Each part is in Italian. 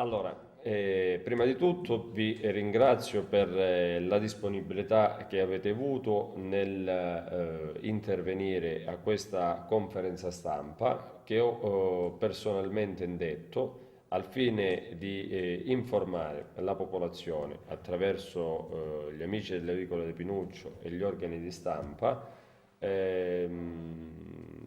Allora, prima di tutto vi ringrazio per la disponibilità che avete avuto nel intervenire a questa conferenza stampa che ho personalmente indetto al fine di informare la popolazione attraverso gli amici dell'Agricolo di Pinuccio e gli organi di stampa,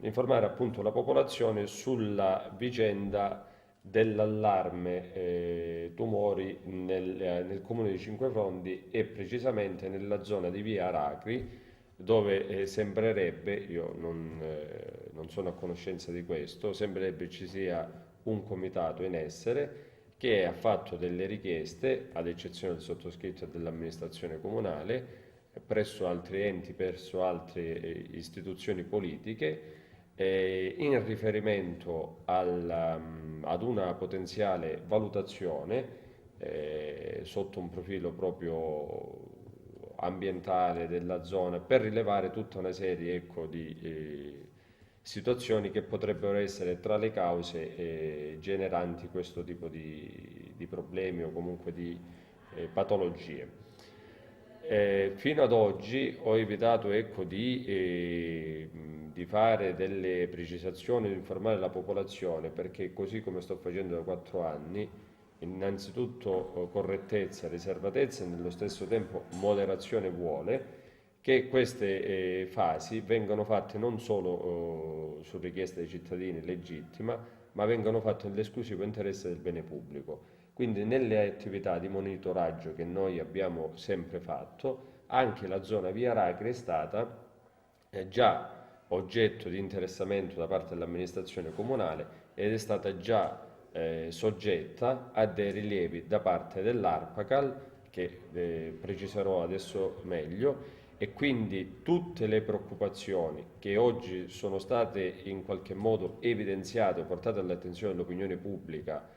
informare appunto la popolazione sulla vicenda dell'allarme tumori nel comune di Cinquefrondi e precisamente nella zona di via Aracri, dove sembrerebbe, io non sono a conoscenza di questo, sembrerebbe ci sia un comitato in essere che ha fatto delle richieste, ad eccezione del sottoscritto e dell'amministrazione comunale, presso altri enti, presso altre istituzioni politiche, in riferimento ad una potenziale valutazione sotto un profilo proprio ambientale della zona per rilevare tutta una serie, ecco, di situazioni che potrebbero essere tra le cause generanti questo tipo di problemi o comunque di patologie. Fino ad oggi ho evitato, ecco, di fare delle precisazioni, di informare la popolazione, perché così come sto facendo da 4 anni, innanzitutto correttezza, riservatezza e nello stesso tempo moderazione vuole che queste fasi vengano fatte non solo su richiesta dei cittadini legittima, ma vengano fatte nell'esclusivo interesse del bene pubblico. Quindi nelle attività di monitoraggio che noi abbiamo sempre fatto, anche la zona via Racri è stata già oggetto di interessamento da parte dell'amministrazione comunale ed è stata già soggetta a dei rilievi da parte dell'ARPACAL, che preciserò adesso meglio, e quindi tutte le preoccupazioni che oggi sono state in qualche modo evidenziate o portate all'attenzione dell'opinione pubblica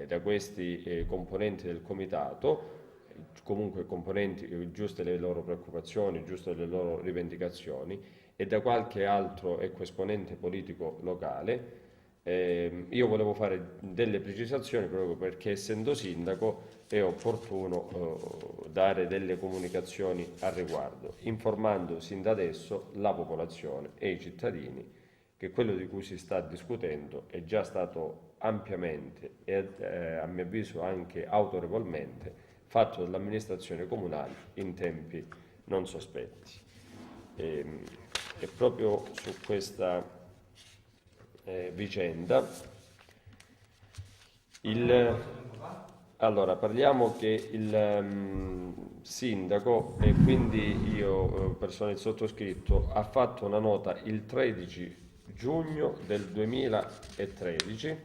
da questi componenti del comitato, comunque componenti giuste le loro preoccupazioni, giuste le loro rivendicazioni, e da qualche altro ecco, esponente politico locale. Io volevo fare delle precisazioni proprio perché essendo sindaco è opportuno dare delle comunicazioni al riguardo, informando sin da adesso la popolazione e i cittadini che quello di cui si sta discutendo è già stato ampiamente e a mio avviso anche autorevolmente fatto dall'amministrazione comunale in tempi non sospetti. E, e proprio su questa vicenda il, allora, parliamo che il sindaco e quindi io, persona il sottoscritto, ha fatto una nota il 13 giugno del 2013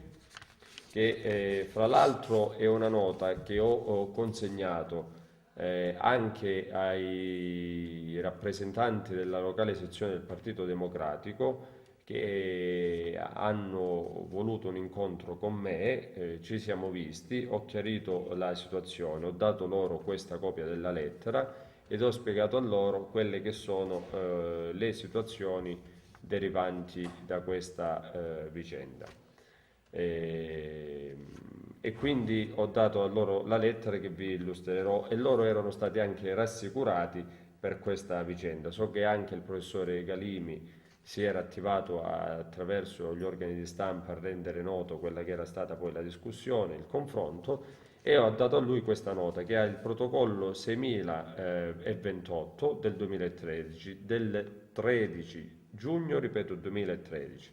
che fra l'altro è una nota che ho consegnato anche ai rappresentanti della locale sezione del Partito Democratico che hanno voluto un incontro con me, ci siamo visti, ho chiarito la situazione, ho dato loro questa copia della lettera ed ho spiegato a loro quelle che sono le situazioni derivanti da questa vicenda. E, e quindi ho dato a loro la lettera che vi illustrerò e loro erano stati anche rassicurati per questa vicenda. So che anche il professore Galimi si era attivato attraverso gli organi di stampa a rendere noto quella che era stata poi la discussione, il confronto, e ho dato a lui questa nota che ha il protocollo 6028 del 2013, del 13 giugno, ripeto, 2013.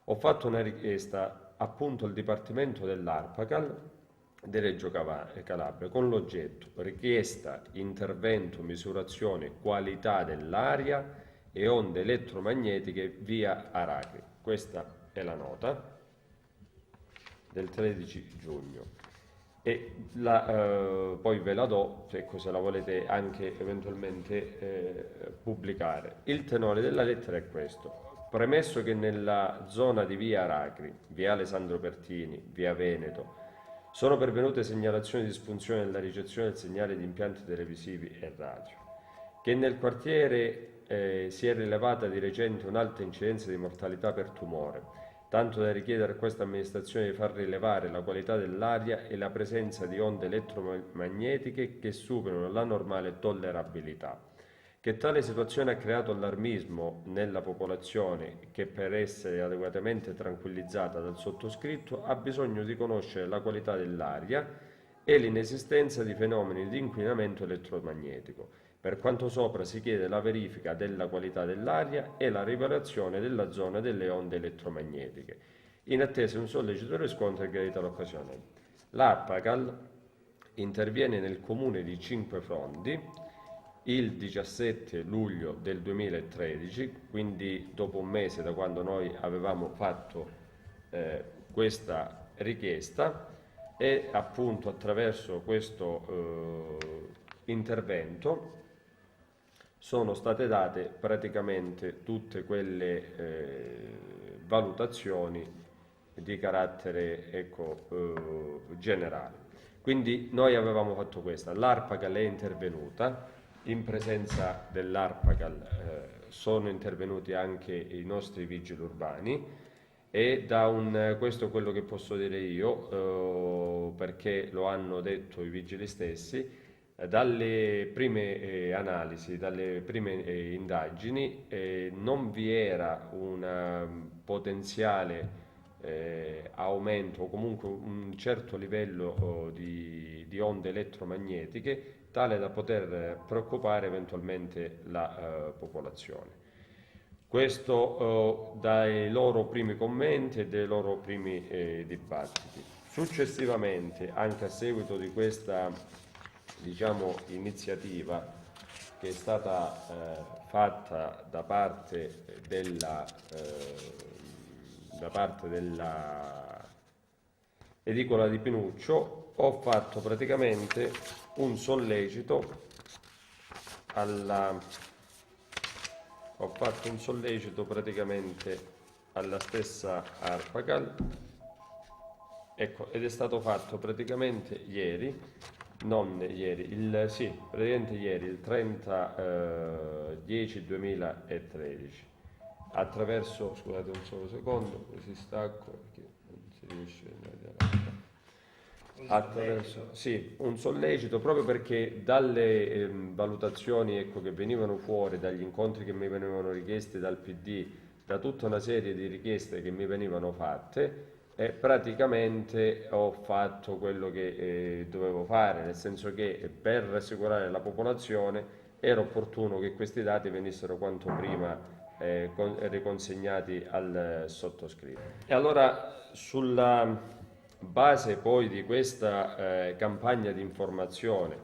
Ho fatto una richiesta appunto al Dipartimento dell'ARPACAL di Reggio Calabria con l'oggetto richiesta, intervento, misurazione, qualità dell'aria e onde elettromagnetiche via Aracri. Questa è la nota del 13 giugno poi ve la do se la volete anche eventualmente pubblicare. Il tenore della lettera è questo. Premesso che nella zona di via Aracri, via Alessandro Pertini, via Veneto, sono pervenute segnalazioni di disfunzione nella ricezione del segnale di impianti televisivi e radio, che nel quartiere si è rilevata di recente un'alta incidenza di mortalità per tumore, tanto da richiedere a questa amministrazione di far rilevare la qualità dell'aria e la presenza di onde elettromagnetiche che superano la normale tollerabilità. Che tale situazione ha creato allarmismo nella popolazione che per essere adeguatamente tranquillizzata dal sottoscritto ha bisogno di conoscere la qualità dell'aria e l'inesistenza di fenomeni di inquinamento elettromagnetico. Per quanto sopra si chiede la verifica della qualità dell'aria e la rivelazione della zona delle onde elettromagnetiche. In attesa di un sollecito riscontro e gradita l'occasione. L'ARPACAL interviene nel comune di Cinquefrondi il 17 luglio del 2013, quindi dopo un mese da quando noi avevamo fatto questa richiesta, e appunto attraverso questo intervento sono state date praticamente tutte quelle valutazioni di carattere generale. Quindi noi avevamo fatto questa, l'ARPACAL è intervenuta, in presenza dell'ARPACAL sono intervenuti anche i nostri vigili urbani e questo è quello che posso dire io, perché lo hanno detto i vigili stessi. Dalle prime analisi, dalle prime indagini, non vi era un potenziale aumento o comunque un certo livello di onde elettromagnetiche tale da poter preoccupare eventualmente la popolazione. Questo dai loro primi commenti e dai loro primi dibattiti. Successivamente, anche a seguito di questa iniziativa che è stata fatta da parte della edicola di Pinuccio, ho fatto praticamente un sollecito alla stessa ARPACAL, ecco, ed è stato fatto praticamente ieri, praticamente ieri, il 30/10/2013, attraverso, scusate un solo secondo, così stacco perché non si riesce a vedere. Attraverso, sì, un sollecito proprio perché dalle valutazioni che venivano fuori, dagli incontri che mi venivano richiesti dal PD, da tutta una serie di richieste che mi venivano fatte, praticamente ho fatto quello che dovevo fare, nel senso che per rassicurare la popolazione era opportuno che questi dati venissero quanto prima riconsegnati al sottoscritto. E allora sulla base poi di questa campagna di informazione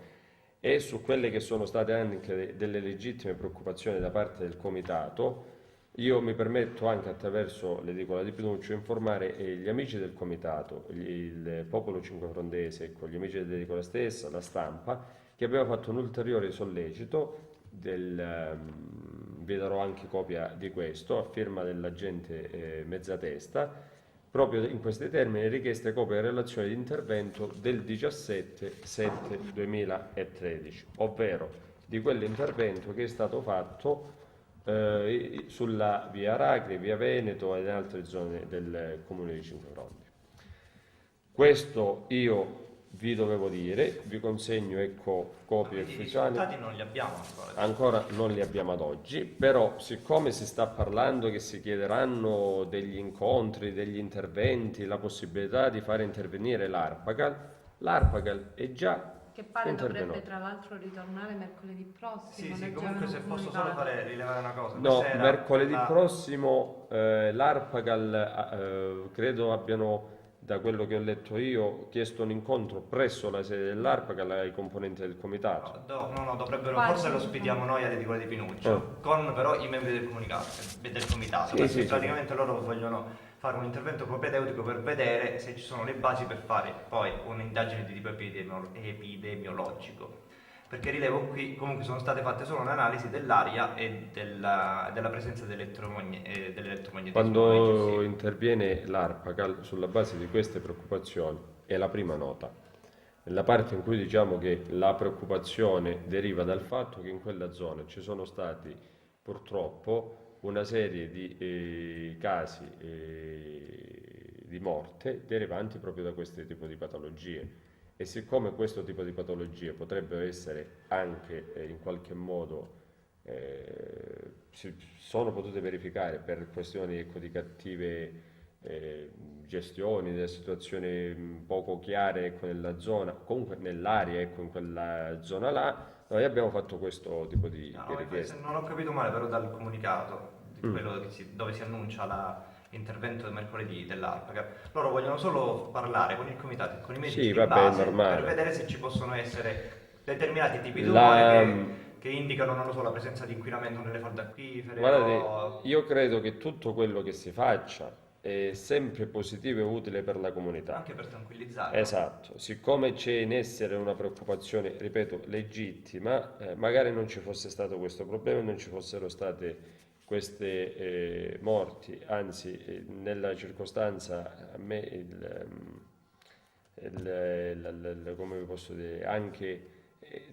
e su quelle che sono state anche delle legittime preoccupazioni da parte del comitato, io mi permetto anche attraverso l'edicola di Pinuccio informare gli amici del comitato, il popolo cinquefrondese, gli amici dell'edicola stessa, la stampa, che abbiamo fatto un ulteriore sollecito vi darò anche copia di questo, a firma dell'agente Mezzatesta, proprio in questi termini richieste copia e relazione di intervento del 17/7/2013, ovvero di quell'intervento che è stato fatto sulla via Aracri, via Veneto e in altre zone del comune di Cinquefrondi. Questo io vi dovevo dire, vi consegno copie ufficiali. I risultati non li abbiamo ancora. Ancora non li abbiamo ad oggi, però siccome si sta parlando che si chiederanno degli incontri, degli interventi, la possibilità di fare intervenire l'ARPACAL è già che pare intervenuto. Dovrebbe tra l'altro ritornare mercoledì prossimo. Sì, comunque se posso solo rilevare una cosa. No, mercoledì prossimo l'ARPACAL credo abbiano, da quello che ho letto io, chiesto un incontro presso la sede dell'ARPACAL ai componenti del comitato. No, dovrebbero, forse lo ospitiamo noi all'edicola di Pinuccio, con però i membri del comitato, perché praticamente loro vogliono fare un intervento propedeutico per vedere se ci sono le basi per fare poi un'indagine di tipo epidemiologico. Perché rilevo qui, comunque sono state fatte solo un'analisi dell'aria e della presenza dell'elettromagnetismo. Quando interviene l'ARPACAL sulla base di queste preoccupazioni, è la prima nota. Nella parte in cui diciamo che la preoccupazione deriva dal fatto che in quella zona ci sono stati purtroppo una serie di casi di morte derivanti proprio da questo tipo di patologie. E siccome questo tipo di patologie potrebbero essere anche in qualche modo si sono potute verificare per questioni ecco, di cattive gestioni delle situazioni poco chiare ecco, nella zona, comunque nell'area, ecco, in quella zona là, noi abbiamo fatto questo tipo di No, richiesta. non ho capito male però dal comunicato, di Mm. quello dove si annuncia l'intervento del mercoledì dell'ARPA, che loro vogliono solo parlare con il comitato e con i medici Sì, di vabbè, è base per normale. vedere se ci possono essere determinati tipi di tumore La, che indicano, non lo so, la presenza di inquinamento nelle falde acquifere Guardate, o io credo che tutto quello che si faccia è sempre positivo e utile per la comunità. anche per tranquillizzare, no? Esatto, siccome c'è in essere una preoccupazione, ripeto, legittima, magari non ci fosse stato questo problema e non ci fossero state queste morti, anzi, nella circostanza a me come vi posso dire, anche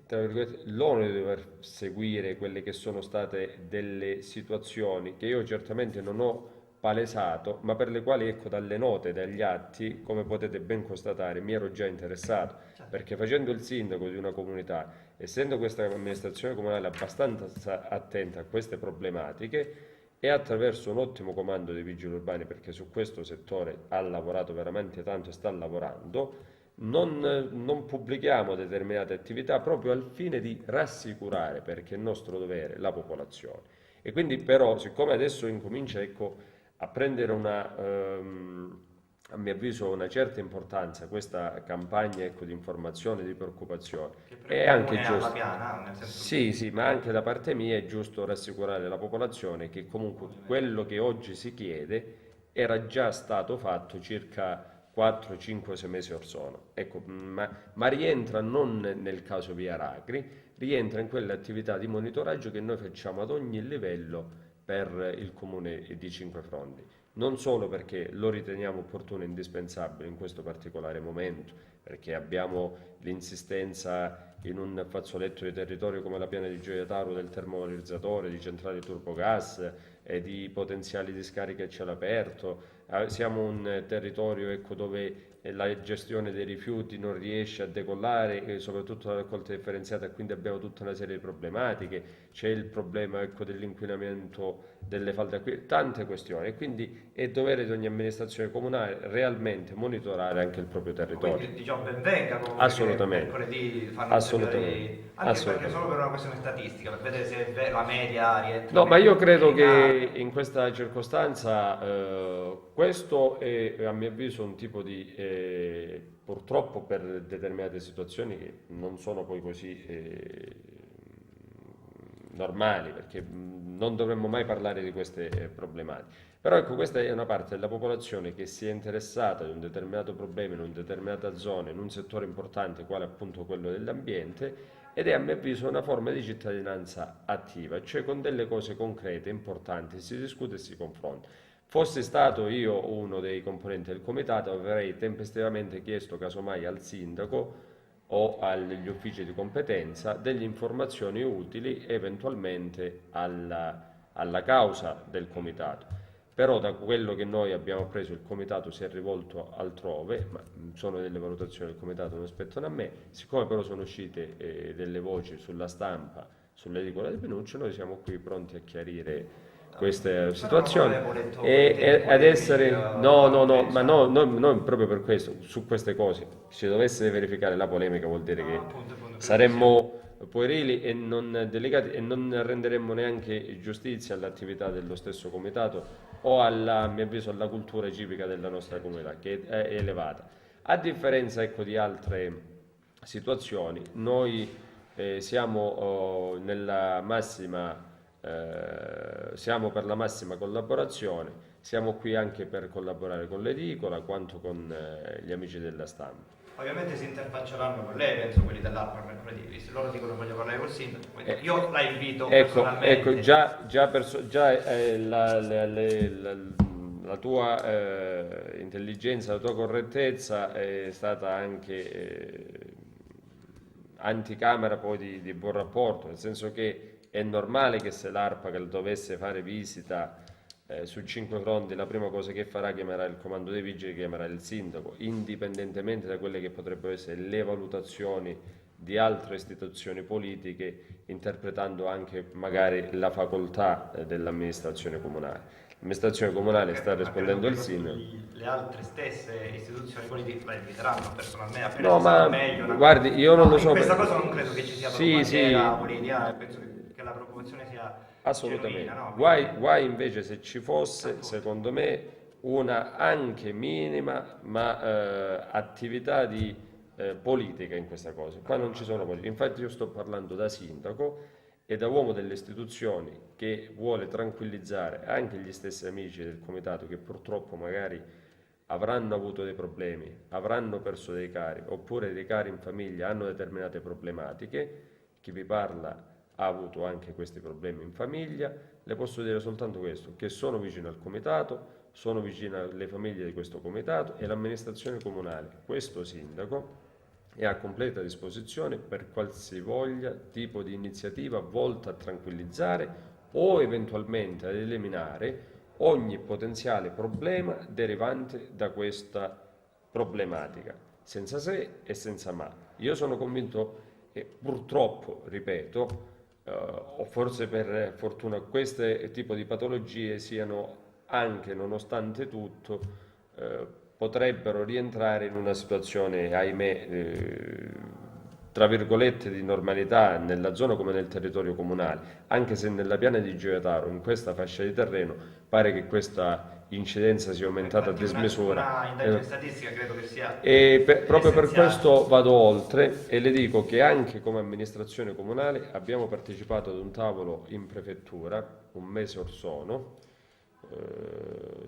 tra virgolette, l'onere di dover seguire quelle che sono state delle situazioni che io certamente non ho palesato, ma per le quali, ecco, dalle note, dagli atti, come potete ben constatare, mi ero già interessato, Certo. perché facendo il sindaco di una comunità, essendo questa amministrazione comunale abbastanza attenta a queste problematiche, e attraverso un ottimo comando dei vigili urbani, perché su questo settore ha lavorato veramente tanto e sta lavorando, non pubblichiamo determinate attività proprio al fine di rassicurare, perché è nostro dovere, la popolazione. E quindi però, siccome adesso incomincia ecco, a prendere a mio avviso, una certa importanza questa campagna ecco, di informazione, di preoccupazione, Che per il è anche comune alla giusto. piana, nel senso Sì, sì, ma anche da parte mia è giusto rassicurare la popolazione che comunque quello che oggi si chiede era già stato fatto circa 4, 5, 6 mesi or sono. Ecco, ma rientra non nel caso Via Racri, rientra in quelle attività di monitoraggio che noi facciamo ad ogni livello per il comune di Cinque Frondi. Non solo perché lo riteniamo opportuno e indispensabile in questo particolare momento, perché abbiamo l'insistenza in un fazzoletto di territorio come la piana di Gioia Tauro del termovalorizzatore, di centrali turbogas e di potenziali discariche a cielo aperto. Siamo un territorio ecco, dove la gestione dei rifiuti non riesce a decollare, soprattutto la raccolta differenziata, e quindi abbiamo tutta una serie di problematiche. C'è il problema ecco, dell'inquinamento delle falde acquifere, tante questioni. E quindi è dovere di ogni amministrazione comunale realmente monitorare anche il proprio territorio. quindi diciamo ben venga comunque che Assolutamente, mercoledì fanno un seminario assolutamente, anche perché solo assolutamente. per una questione statistica, per vedere se la media rientra No, ma io credo nei che casi. in questa circostanza questo è a mio avviso un tipo di, purtroppo per determinate situazioni che non sono poi così normali, perché non dovremmo mai parlare di queste problematiche. Però ecco, questa è una parte della popolazione che si è interessata di un determinato problema in una determinata zona, in un settore importante, quale appunto quello dell'ambiente, ed è a mio avviso una forma di cittadinanza attiva, cioè con delle cose concrete, importanti, si discute e si confronta. Fossi stato io uno dei componenti del comitato, avrei tempestivamente chiesto casomai al sindaco o agli uffici di competenza delle informazioni utili eventualmente alla causa del comitato. Però da quello che noi abbiamo preso il comitato si è rivolto altrove, ma sono delle valutazioni del comitato, non spettano a me, siccome però sono uscite delle voci sulla stampa, sull'edicola di Pinuccio, noi siamo qui pronti a chiarire queste Però non situazioni avevo letto e ad polemiche essere no, no, no, ma cioè, non proprio per questo, su queste cose, se dovesse verificare la polemica vuol dire che appunto, credo che sia. saremmo puerili e non delicati e non renderemmo neanche giustizia all'attività dello stesso comitato o alla, a mio avviso alla cultura civica della nostra comunità che è elevata. A differenza ecco, di altre situazioni, noi siamo nella massima siamo per la massima collaborazione, siamo qui anche per collaborare con l'edicola quanto con gli amici della stampa. Ovviamente si interfacceranno con lei, penso quelli dell'ARPA mercoledì, visto loro dicono voglio parlare col sindaco, quindi io la invito Ecco, personalmente. la tua intelligenza, la tua correttezza è stata anche anticamera poi di buon rapporto, nel senso che è normale che se l'ARPACAL dovesse fare visita su 5 fronti, la prima cosa che farà chiamerà il comando dei vigili, chiamerà il sindaco, indipendentemente da quelle che potrebbero essere le valutazioni di altre istituzioni politiche, interpretando anche magari la facoltà dell'amministrazione comunale. L'amministrazione comunale sta rispondendo al sindaco. Le altre stesse istituzioni politiche la inviteranno personalmente, appena No, ci sarà ma meglio. guardi, io non lo In so. questa cosa non credo che ci sia Sì, sì, politica, penso che la preoccupazione sia assolutamente. genuina, no? Guai invece se ci fosse, secondo me, una anche minima attività di politica in questa cosa. Qua non ci sono politiche. Infatti io sto parlando da sindaco e da uomo delle istituzioni che vuole tranquillizzare anche gli stessi amici del comitato che purtroppo magari avranno avuto dei problemi, avranno perso dei cari, oppure dei cari in famiglia hanno determinate problematiche. Chi vi parla ha avuto anche questi problemi in famiglia. Le posso dire soltanto questo, che sono vicino al comitato, sono vicino alle famiglie di questo comitato e l'amministrazione comunale, questo sindaco, è a completa disposizione per qualsivoglia tipo di iniziativa volta a tranquillizzare o eventualmente ad eliminare ogni potenziale problema derivante da questa problematica, senza se e senza ma. Io sono convinto che purtroppo, ripeto, o forse per fortuna queste tipo di patologie siano anche, nonostante tutto, potrebbero rientrare in una situazione, ahimè, tra virgolette di normalità nella zona come nel territorio comunale, anche se nella piana di Gioia Tauro, in questa fascia di terreno, pare che questa incidenza sia aumentata a dismisura. Una indagine statistica credo che sia E proprio per essenziale. questo vado oltre e le dico che anche come amministrazione comunale abbiamo partecipato ad un tavolo in prefettura un mese or sono,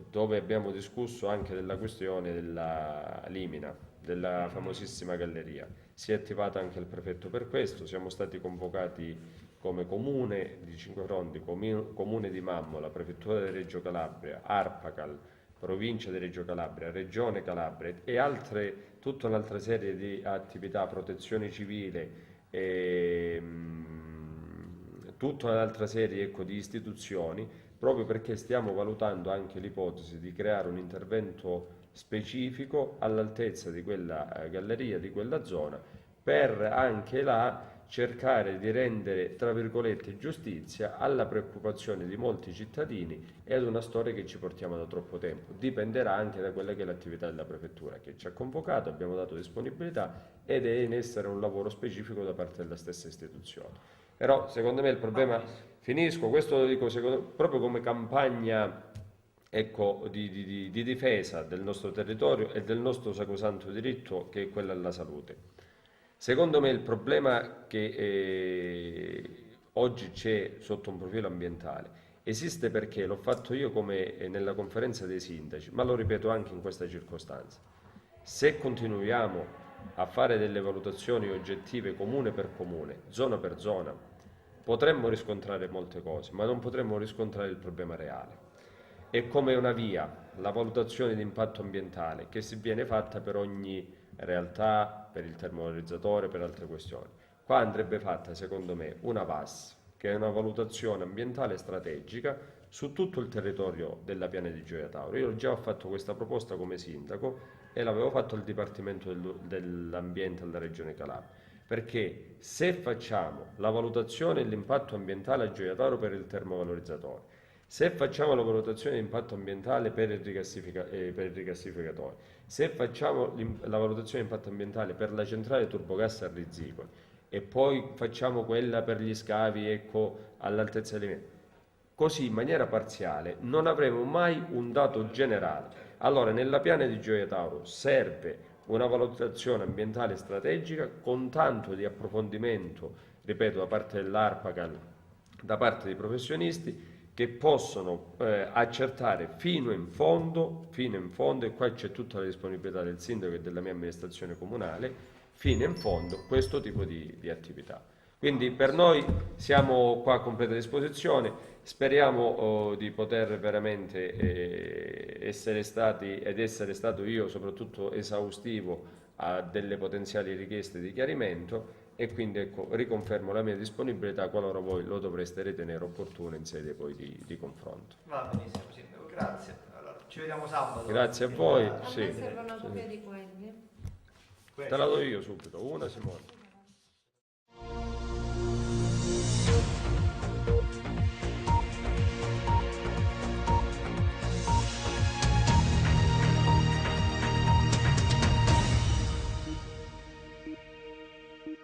dove abbiamo discusso anche della questione della Limina, della famosissima galleria. Si è attivato anche il prefetto per questo, siamo stati convocati come comune di Cinque Fronti, comune di Mammola, prefettura di Reggio Calabria, ARPACAL, provincia di Reggio Calabria, regione Calabria e tutta un'altra serie di attività, protezione civile, e, tutta un'altra serie, ecco, di istituzioni, proprio perché stiamo valutando anche l'ipotesi di creare un intervento specifico all'altezza di quella galleria, di quella zona, per anche là cercare di rendere, tra virgolette, giustizia alla preoccupazione di molti cittadini e ad una storia che ci portiamo da troppo tempo. Dipenderà anche da quella che è l'attività della prefettura che ci ha convocato, abbiamo dato disponibilità ed è in essere un lavoro specifico da parte della stessa istituzione. Però secondo me il problema, finisco, questo lo dico proprio come campagna, ecco, di difesa del nostro territorio e del nostro sacrosanto diritto che è quello alla salute. Secondo me il problema che oggi c'è sotto un profilo ambientale esiste perché l'ho fatto io come nella conferenza dei sindaci, ma lo ripeto anche in questa circostanza. Se continuiamo a fare delle valutazioni oggettive comune per comune, zona per zona, potremmo riscontrare molte cose, ma non potremmo riscontrare il problema reale. È come una via, la valutazione di impatto ambientale che si viene fatta per ogni realtà, per il termovalorizzatore, per altre questioni. Qua andrebbe fatta, secondo me, una VAS, che è una valutazione ambientale strategica su tutto il territorio della piana di Gioia Tauro. Io già ho fatto questa proposta come sindaco e l'avevo fatto al Dipartimento dell'Ambiente della Regione Calabria, perché se facciamo la valutazione dell'impatto ambientale a Gioia Tauro per il termovalorizzatore, se facciamo la valutazione di impatto ambientale per il rigassificatore, se facciamo la valutazione di impatto ambientale per la centrale turbogas a Rizzicoli e poi facciamo quella per gli scavi, ecco, all'altezza dei metri, così in maniera parziale non avremo mai un dato generale. Allora nella piana di Gioia Tauro serve una valutazione ambientale strategica con tanto di approfondimento, ripeto, da parte dell'ARPACAL, da parte dei professionisti, che possono accertare fino in fondo, e qua c'è tutta la disponibilità del sindaco e della mia amministrazione comunale, fino in fondo questo tipo di attività. Quindi per noi siamo qua a completa disposizione, speriamo di poter veramente essere stati ed essere stato io soprattutto esaustivo a delle potenziali richieste di chiarimento, e quindi ecco, riconfermo la mia disponibilità qualora voi lo dovreste ritenere opportuno in sede poi di confronto. Va benissimo, Sindaco, grazie. Allora, ci vediamo sabato. Grazie a voi. A Sì. me serve una copia di quelli. Te la do io subito, una Simone.